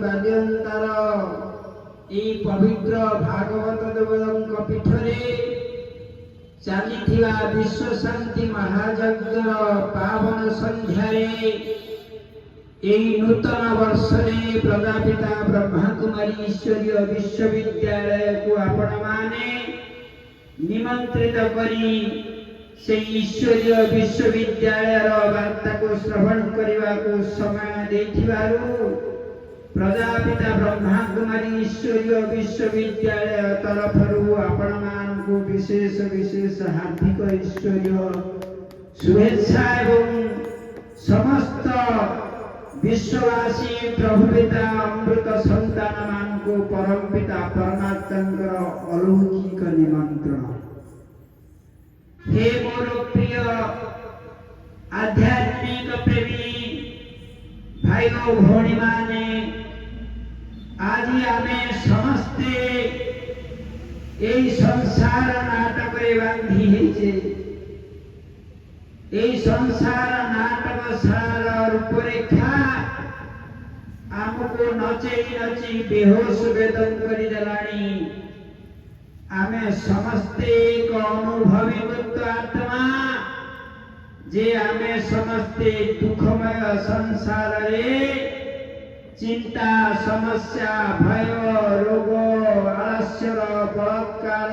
ବାଲ୍ୟନ୍ତାର ଏହି ପବିତ୍ର ଭାଗବତ ଦେବଙ୍କ ପୀଠରେ ଚାଲିଥିବା ବିଶ୍ୱ ଶାନ୍ତି ମହାଯଜ୍ଞର ପାବନ ସନ୍ଧ୍ୟାରେ ଏହି ନୂତନ ବର୍ଷରେ ପ୍ରଜାପିତା ବ୍ରହ୍ମାକୁମାରୀ ଈଶ୍ୱରୀୟ ବିଶ୍ୱବିଦ୍ୟାଳୟକୁ ଆପଣମାନେ ନିମନ୍ତ୍ରିତ କରି ସେହି ଈଶ୍ୱରୀୟ ବିଶ୍ୱବିଦ୍ୟାଳୟର ବାର୍ତ୍ତାକୁ ଶ୍ରବଣ କରିବାକୁ ସମୟ ଦେଇଥିବାରୁ ପ୍ରଜାପିତା ବ୍ରହ୍ମାକୁମାରୀ ଈଶ୍ୱରୀୟ ବିଶ୍ୱବିଦ୍ୟାଳୟ ତରଫରୁ ଆପଣମାନଙ୍କୁ ବିଶେଷ ହାର୍ଦ୍ଦିକ ଈଶ୍ୱରୀୟ शुभेच्छा एवं समस्त विश्ववासी प्रभु पिता अमृत संतान मान को परम पिता परमात्मा अलौकिक निमंत्रण। हे मोर प्रिय आध्यात्मिक प्रेमी भाई और भौणी माने, आज आमे समस्ते यही संसार नाटक बांधी है। এই সংসার নাটক সার রূপরেখা আমକୁ ନଚେଇ ନଚି ବେହୋସ ବେଦନ କରିଦେଲାଣି। ଆମେ ସମସ୍ତେ ଏକ ଅନୁଭବୀଭୂତ ଆତ୍ମା ଯେ ଆମେ ସମସ୍ତେ ଦୁଃଖମୟ ସଂସାରରେ ଚିନ୍ତା ସମସ୍ୟା ଭୟ ରୋଗ ଆଳସ୍ୟର ବଳତ୍କାର